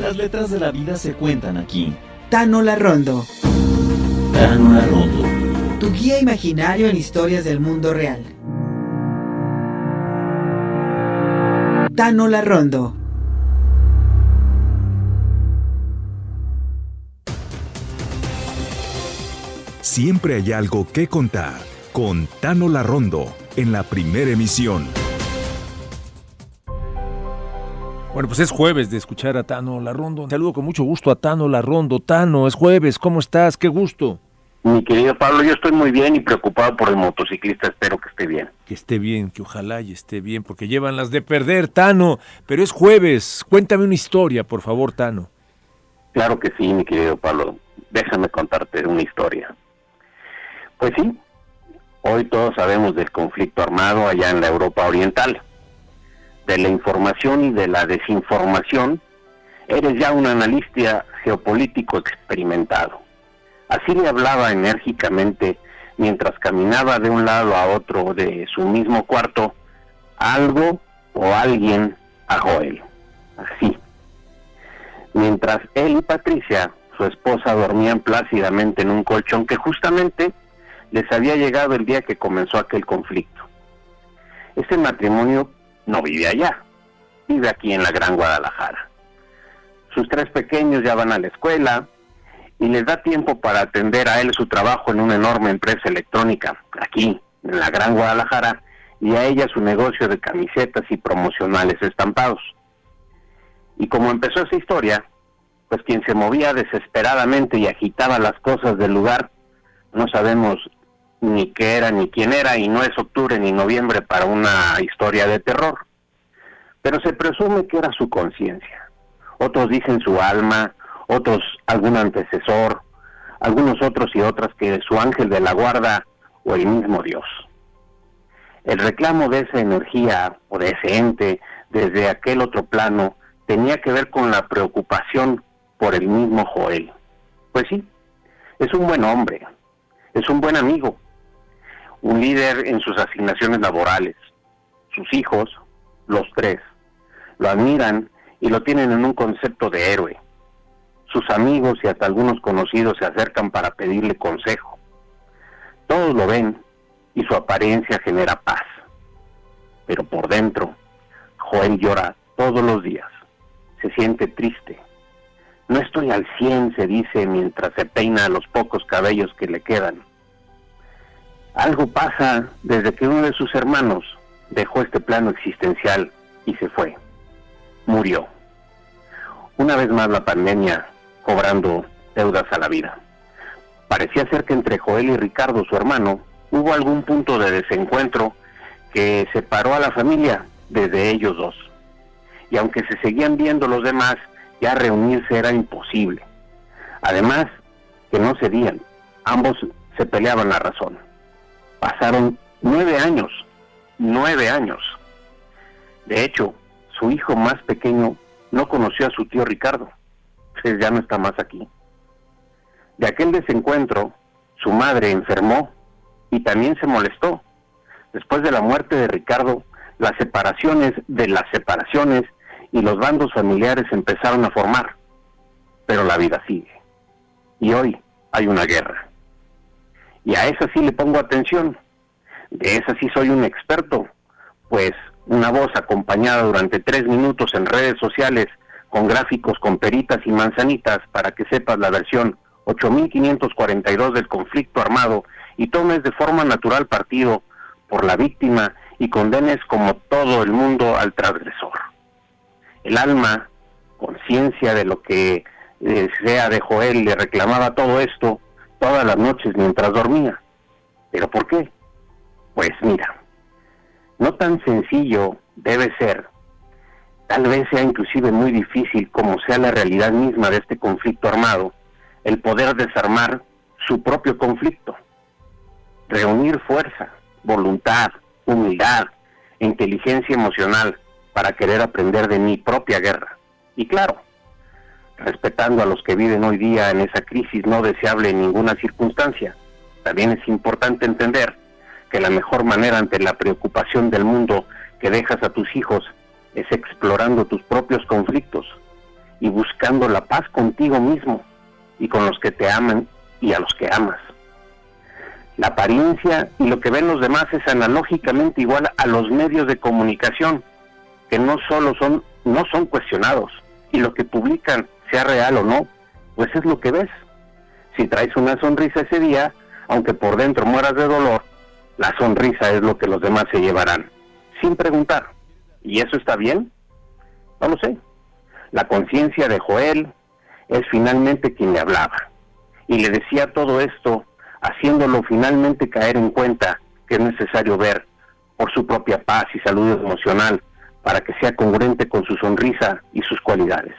Las letras de la vida se cuentan aquí. Tano Larrondo. Tano Larrondo. Tu guía imaginario en historias del mundo real. Tano Larrondo. Siempre hay algo que contar con Tano Larrondo en la primera emisión. Bueno, pues es jueves de escuchar a Tano Larrondo. Saludo con mucho gusto a Tano Larrondo. Tano, es jueves, ¿cómo estás? ¡Qué gusto! Mi querido Pablo, yo estoy muy bien y preocupado por el motociclista, espero que esté bien. Que esté bien, que ojalá y esté bien, porque llevan las de perder, Tano. Pero es jueves, cuéntame una historia, por favor, Tano. Claro que sí, mi querido Pablo, déjame contarte una historia. Pues sí, hoy todos sabemos del conflicto armado allá en la Europa Oriental. De la información y de la desinformación, eres ya un analista geopolítico experimentado. Así le hablaba enérgicamente mientras caminaba de un lado a otro de su mismo cuarto, algo o alguien a Joel. Así. Mientras él y Patricia, su esposa, dormían plácidamente en un colchón que justamente les había llegado el día que comenzó aquel conflicto. Este matrimonio no vive allá, vive aquí en la Gran Guadalajara. Sus 3 pequeños ya van a la escuela y les da tiempo para atender a él su trabajo en una enorme empresa electrónica, aquí, en la Gran Guadalajara, y a ella su negocio de camisetas y promocionales estampados. Y como empezó esa historia, pues quien se movía desesperadamente y agitaba las cosas del lugar, no sabemos ni qué era ni quién era, y no es octubre ni noviembre para una historia de terror. Pero se presume que era su conciencia. Otros dicen su alma, otros algún antecesor, algunos otros y otras que su ángel de la guarda o el mismo Dios. El reclamo de esa energía o de ese ente desde aquel otro plano tenía que ver con la preocupación por el mismo Joel. Pues sí, es un buen hombre, es un buen amigo, un líder en sus asignaciones laborales. Sus hijos, los 3, lo admiran y lo tienen en un concepto de héroe. Sus amigos y hasta algunos conocidos se acercan para pedirle consejo. Todos lo ven y su apariencia genera paz. Pero por dentro, Joel llora todos los días. Se siente triste. No estoy al 100, se dice mientras se peina los pocos cabellos que le quedan. Algo pasa desde que uno de sus hermanos dejó este plano existencial y se fue. Murió. Una vez más la pandemia cobrando deudas a la vida. Parecía ser que entre Joel y Ricardo, su hermano, hubo algún punto de desencuentro que separó a la familia desde ellos dos. Y aunque se seguían viendo los demás, ya reunirse era imposible. Además, que no cedían. Ambos se peleaban la razón. Pasaron 9 años. 9 años. De hecho, su hijo más pequeño no conoció a su tío Ricardo. Pues ya no está más aquí. De aquel desencuentro, su madre enfermó y también se molestó. Después de la muerte de Ricardo, las separaciones de las separaciones y los bandos familiares empezaron a formar. Pero la vida sigue. Y hoy hay una guerra. Y a esa sí le pongo atención. De esa sí soy un experto. Pues una voz acompañada durante 3 minutos en redes sociales con gráficos con peritas y manzanitas para que sepas la versión 8542 del conflicto armado y tomes de forma natural partido por la víctima y condenes como todo el mundo al transgresor. El alma, conciencia de lo que sea de Joel, le reclamaba todo esto todas las noches mientras dormía. ¿Pero por qué? Pues mira, no tan sencillo debe ser, tal vez sea inclusive muy difícil como sea la realidad misma de este conflicto armado, el poder desarmar su propio conflicto. Reunir fuerza, voluntad, humildad e inteligencia emocional para querer aprender de mi propia guerra. Y claro, respetando a los que viven hoy día en esa crisis no deseable en ninguna circunstancia. También es importante entender que la mejor manera ante la preocupación del mundo que dejas a tus hijos es explorando tus propios conflictos y buscando la paz contigo mismo y con los que te aman y a los que amas. La apariencia y lo que ven los demás es analógicamente igual a los medios de comunicación, que no son cuestionados, y lo que publican, sea real o no, pues es lo que ves. Si traes una sonrisa ese día, aunque por dentro mueras de dolor, la sonrisa es lo que los demás se llevarán, sin preguntar. ¿Y eso está bien? No lo sé. La conciencia de Joel es finalmente quien le hablaba, y le decía todo esto, haciéndolo finalmente caer en cuenta que es necesario ver por su propia paz y salud emocional para que sea congruente con su sonrisa y sus cualidades.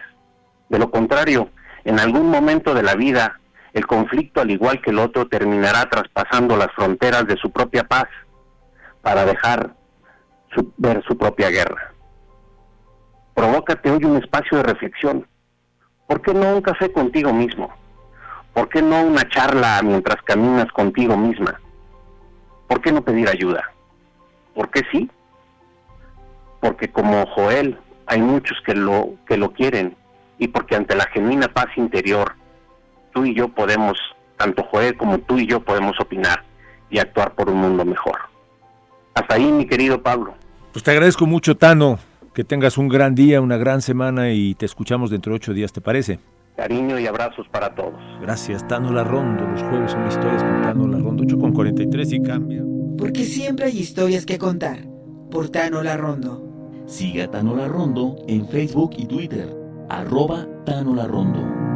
De lo contrario, en algún momento de la vida, el conflicto, al igual que el otro, terminará traspasando las fronteras de su propia paz para dejar ver su propia guerra. Provócate hoy un espacio de reflexión. ¿Por qué no un café contigo mismo? ¿Por qué no una charla mientras caminas contigo misma? ¿Por qué no pedir ayuda? ¿Por qué sí? Porque como Joel hay muchos que lo quieren, y porque ante la genuina paz interior, tú y yo podemos, tanto Joel como tú y yo podemos opinar y actuar por un mundo mejor. Hasta ahí, mi querido Pablo. Pues te agradezco mucho, Tano, que tengas un gran día, una gran semana y te escuchamos dentro de 8 días, ¿te parece? Cariño y abrazos para todos. Gracias, Tano Larrondo. Los jueves son historias con Tano Larrondo. 8:43 y cambia. Porque siempre hay historias que contar. Por Tano Larrondo. Siga a Tano Larrondo en Facebook y Twitter. @Tano Larrondo.